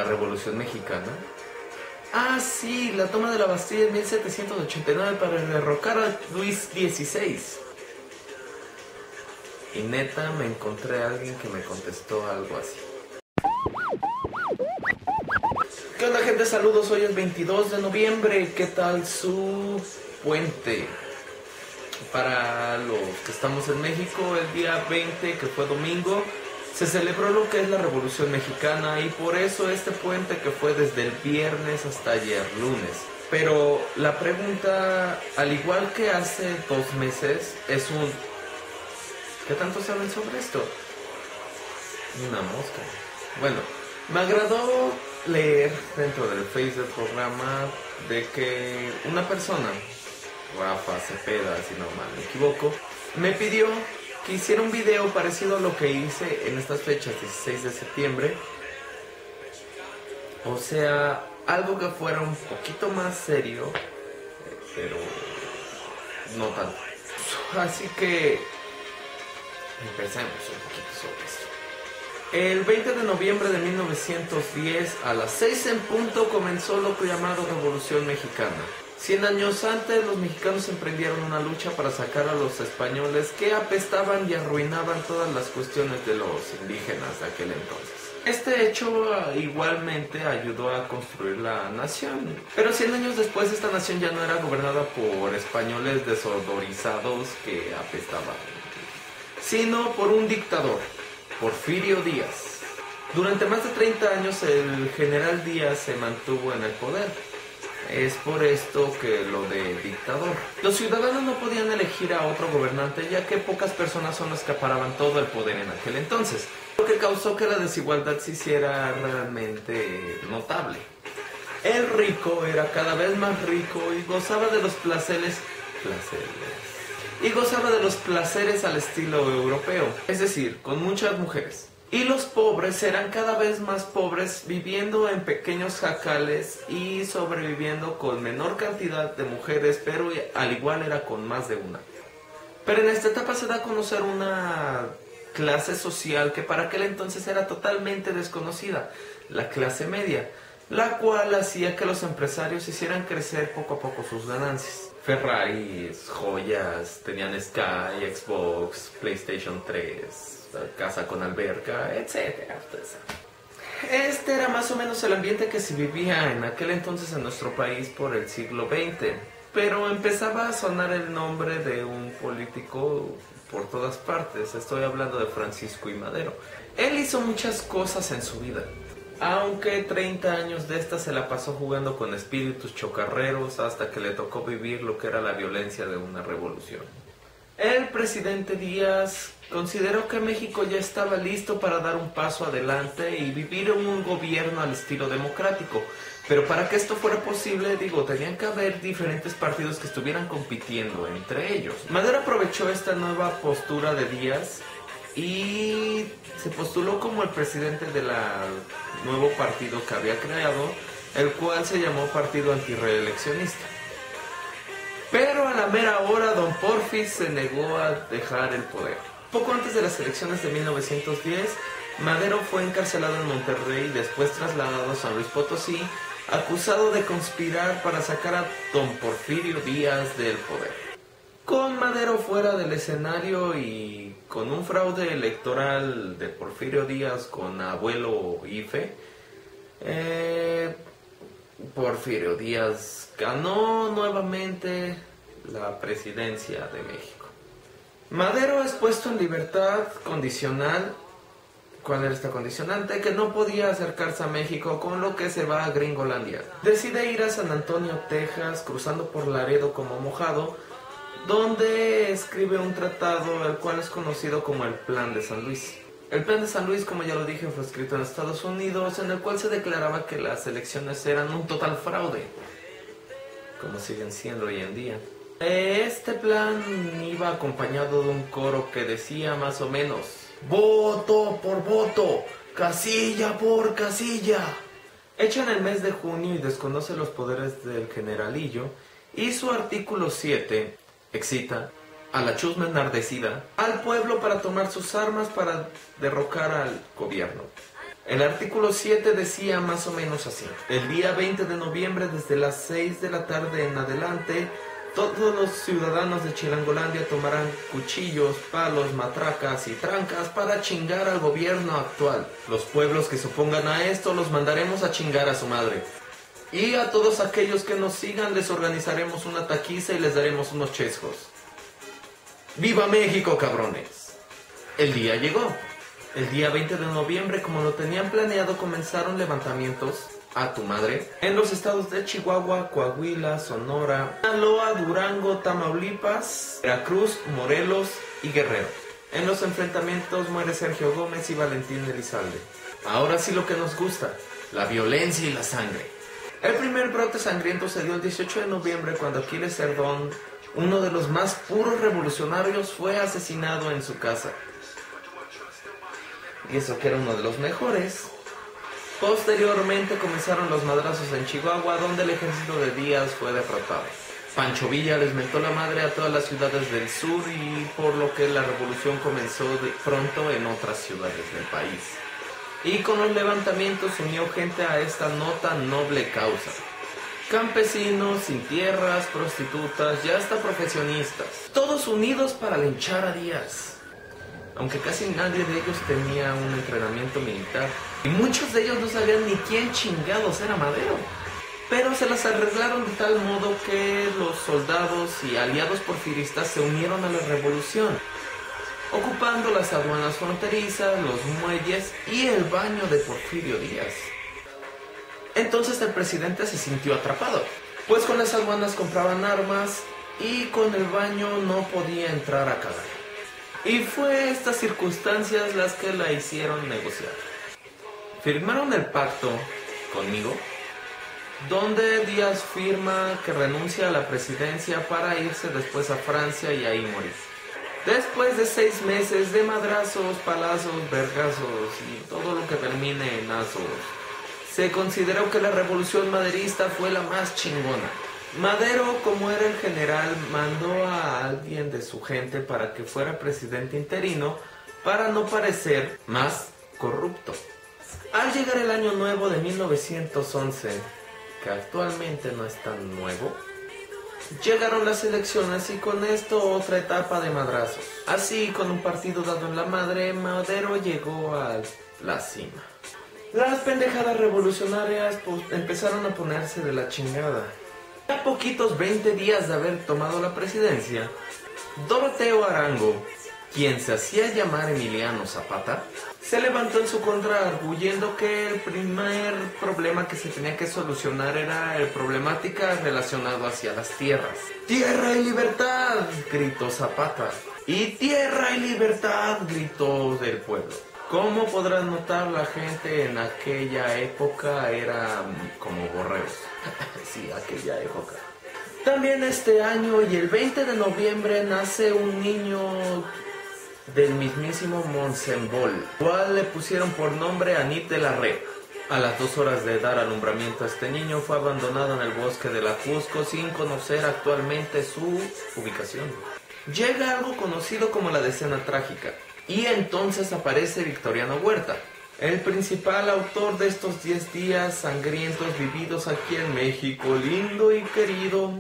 Revolución Mexicana. Ah, sí, la toma de la Bastilla en 1789 para derrocar a Luis XVI. Y neta me encontré a alguien que me contestó algo así. ¿Qué onda, gente? Saludos, hoy es 22 de noviembre. ¿Qué tal su puente? Para los que estamos en México, el día 20, que fue domingo, se celebró lo que es la Revolución Mexicana, y por eso este puente que fue desde el viernes hasta ayer, lunes. Pero la pregunta, al igual que hace 2 meses, es ¿qué tanto saben sobre esto? Una mosca. Bueno, me agradó leer dentro del Face del programa de que una persona, Rafa Cepeda, si no mal me equivoco, me pidió que hiciera un video parecido a lo que hice en estas fechas, 16 de septiembre. O sea, algo que fuera un poquito más serio, pero no tanto. Así que empecemos un poquito sobre esto. El 20 de noviembre de 1910, a las 6 en punto, comenzó lo llamado Revolución Mexicana. 100 años antes, los mexicanos emprendieron una lucha para sacar a los españoles que apestaban y arruinaban todas las cuestiones de los indígenas de aquel entonces. Este hecho igualmente ayudó a construir la nación. Pero 100 años después, esta nación ya no era gobernada por españoles desodorizados que apestaban, sino por un dictador, Porfirio Díaz. Durante más de 30 años el general Díaz se mantuvo en el poder. Es por esto que lo de dictador. Los ciudadanos no podían elegir a otro gobernante, ya que pocas personas son las que acaparaban todo el poder en aquel entonces, lo que causó que la desigualdad se hiciera realmente notable. El rico era cada vez más rico y gozaba de los placeres al estilo europeo, es decir, con muchas mujeres. Y los pobres eran cada vez más pobres, viviendo en pequeños jacales y sobreviviendo con menor cantidad de mujeres, pero al igual era con más de una. Pero en esta etapa se da a conocer una clase social que para aquel entonces era totalmente desconocida, la clase media, la cual hacía que los empresarios hicieran crecer poco a poco sus ganancias. Ferraris, joyas, tenían Sky, Xbox, PlayStation 3, casa con alberca, etc. Este era más o menos el ambiente que se vivía en aquel entonces en nuestro país por el siglo XX. Pero empezaba a sonar el nombre de un político por todas partes. Estoy hablando de Francisco I. Madero. Él hizo muchas cosas en su vida, aunque 30 años de esta se la pasó jugando con espíritus chocarreros hasta que le tocó vivir lo que era la violencia de una revolución. El presidente Díaz consideró que México ya estaba listo para dar un paso adelante y vivir en un gobierno al estilo democrático. Pero para que esto fuera posible, tenían que haber diferentes partidos que estuvieran compitiendo entre ellos. Madero aprovechó esta nueva postura de Díaz y se postuló como el presidente del nuevo partido que había creado, el cual se llamó Partido Antirreeleccionista. Pero a la mera hora, don Porfis se negó a dejar el poder. Poco antes de las elecciones de 1910, Madero fue encarcelado en Monterrey y después trasladado a San Luis Potosí, acusado de conspirar para sacar a don Porfirio Díaz del poder. Con Madero fuera del escenario y con un fraude electoral de Porfirio Díaz con abuelo Ife, Porfirio Díaz ganó nuevamente la presidencia de México. Madero es puesto en libertad condicional. ¿Cuál era esta condicionante? Que no podía acercarse a México, con lo que se va a Gringolandia. Decide ir a San Antonio, Texas, cruzando por Laredo como mojado, donde escribe un tratado, el cual es conocido como el Plan de San Luis. El Plan de San Luis, como ya lo dije, fue escrito en Estados Unidos, en el cual se declaraba que las elecciones eran un total fraude, como siguen siendo hoy en día. Este plan iba acompañado de un coro que decía más o menos: voto por voto, casilla por casilla. Hecha en el mes de junio y desconoce los poderes del generalillo, y su artículo 7 excita a la chusma enardecida al pueblo para tomar sus armas para derrocar al gobierno. El artículo 7 decía más o menos así: el día 20 de noviembre desde las 6 de la tarde en adelante, todos los ciudadanos de Chilangolandia tomarán cuchillos, palos, matracas y trancas para chingar al gobierno actual. Los pueblos que se opongan a esto los mandaremos a chingar a su madre. Y a todos aquellos que nos sigan les organizaremos una taquiza y les daremos unos chescos. ¡Viva México, cabrones! El día llegó. El día 20 de noviembre, como lo tenían planeado, comenzaron levantamientos a tu madre en los estados de Chihuahua, Coahuila, Sonora, Sinaloa, Durango, Tamaulipas, Veracruz, Morelos y Guerrero. En los enfrentamientos muere Sergio Gómez y Valentín Elizalde. Ahora sí lo que nos gusta, la violencia y la sangre. El primer brote sangriento se dio el 18 de noviembre cuando Aquiles Cerdón, uno de los más puros revolucionarios, fue asesinado en su casa. Y eso que era uno de los mejores. Posteriormente comenzaron los madrazos en Chihuahua, donde el ejército de Díaz fue derrotado. Pancho Villa les mentó la madre a todas las ciudades del sur, y por lo que la revolución comenzó de pronto en otras ciudades del país. Y con los levantamientos unió gente a esta no tan noble causa. Campesinos, sin tierras, prostitutas y hasta profesionistas. Todos unidos para linchar a Díaz. Aunque casi nadie de ellos tenía un entrenamiento militar. Y muchos de ellos no sabían ni quién chingados era Madero. Pero se las arreglaron de tal modo que los soldados y aliados porfiristas se unieron a la revolución, ocupando las aduanas fronterizas, los muelles y el baño de Porfirio Díaz. Entonces el presidente se sintió atrapado, pues con las aduanas compraban armas y con el baño no podía entrar a caballo. Y fue estas circunstancias las que la hicieron negociar. Firmaron el pacto conmigo, donde Díaz firma que renuncia a la presidencia para irse después a Francia y ahí morir. Después de 6 meses de madrazos, palazos, vergazos y todo lo que termine en azos, se consideró que la revolución maderista fue la más chingona. Madero, como era el general, mandó a alguien de su gente para que fuera presidente interino para no parecer más corrupto. Al llegar el año nuevo de 1911, que actualmente no es tan nuevo, llegaron las elecciones y con esto otra etapa de madrazos. Así, con un partido dado en la madre, Madero llegó a la cima. Las pendejadas revolucionarias empezaron a ponerse de la chingada. A poquitos 20 días de haber tomado la presidencia, Doroteo Arango, quien se hacía llamar Emiliano Zapata, se levantó en su contra arguyendo que el primer problema que se tenía que solucionar era la problemática relacionada hacia las tierras. ¡Tierra y libertad!, gritó Zapata. Y tierra y libertad, gritó del pueblo. Como podrán notar, la gente en aquella época era como borreos. Sí, aquella época. También este año y el 20 de noviembre nace un niño del mismísimo Monsenbol, cual le pusieron por nombre Anit de la Red. A las 2 horas de dar alumbramiento a este niño fue abandonado en el bosque de la Cusco sin conocer actualmente su ubicación. Llega algo conocido como la Decena Trágica, y entonces aparece Victoriano Huerta, el principal autor de estos 10 días sangrientos vividos aquí en México, lindo y querido.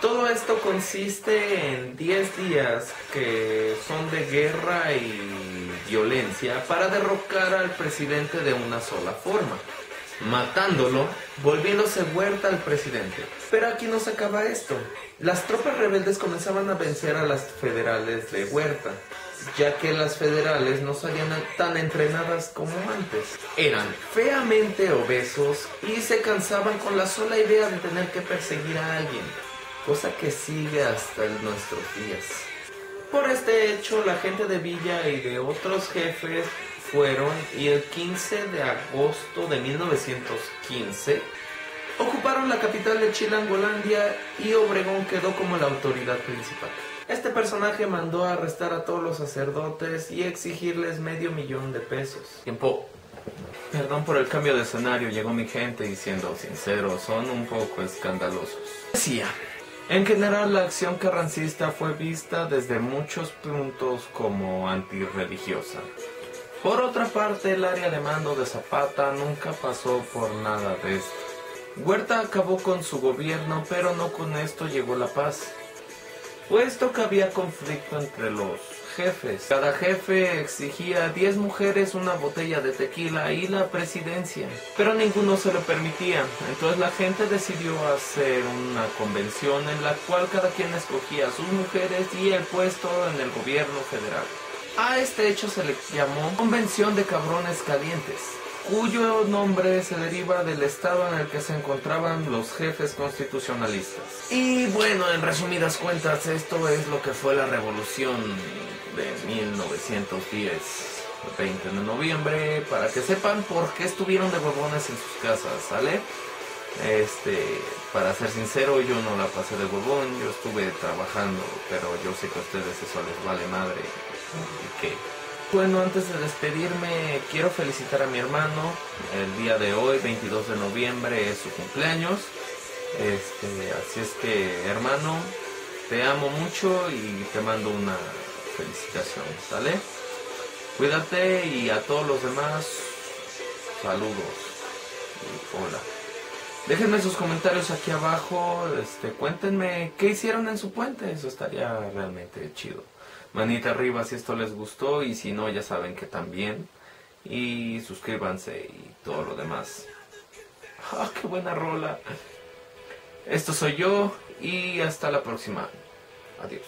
Todo esto consiste en 10 días que son de guerra y violencia para derrocar al presidente de una sola forma, matándolo, volviéndose Huerta al presidente. Pero aquí no se acaba esto. Las tropas rebeldes comenzaban a vencer a las federales de Huerta, ya que las federales no salían tan entrenadas como antes. Eran feamente obesos y se cansaban con la sola idea de tener que perseguir a alguien, cosa que sigue hasta nuestros días. Por este hecho, la gente de Villa y de otros jefes fueron, y el 15 de agosto de 1915 ocuparon la capital de Chilangolandia y Obregón quedó como la autoridad principal. Este personaje mandó a arrestar a todos los sacerdotes y exigirles $500,000 de pesos. Tiempo. Perdón por el cambio de escenario, llegó mi gente y siendo sincero, son un poco escandalosos. Decía, en general la acción carrancista fue vista desde muchos puntos como antirreligiosa. Por otra parte, el área de mando de Zapata nunca pasó por nada de esto. Huerta acabó con su gobierno, pero no con esto llegó la paz, puesto que había conflicto entre los jefes. Cada jefe exigía 10 mujeres, una botella de tequila y la presidencia, pero ninguno se lo permitía. Entonces la gente decidió hacer una convención en la cual cada quien escogía a sus mujeres y el puesto en el gobierno federal. A este hecho se le llamó Convención de Cabrones Calientes, cuyo nombre se deriva del estado en el que se encontraban los jefes constitucionalistas. Y bueno, en resumidas cuentas, esto es lo que fue la revolución de 1910, 20 de noviembre, para que sepan por qué estuvieron de huevones en sus casas, ¿sale? Para ser sincero, yo no la pasé de huevón, yo estuve trabajando, pero yo sé que a ustedes eso les vale madre. ¿Y qué? Bueno, antes de despedirme, quiero felicitar a mi hermano. El día de hoy, 22 de noviembre, es su cumpleaños. Así es que, hermano, te amo mucho y te mando una felicitación, ¿sale? Cuídate, y a todos los demás, saludos y hola. Déjenme sus comentarios aquí abajo, cuéntenme qué hicieron en su puente, eso estaría realmente chido. Manita arriba si esto les gustó, y si no, ya saben que también. Y suscríbanse y todo lo demás. ¡Ah, qué buena rola! Esto soy yo y hasta la próxima. Adiós.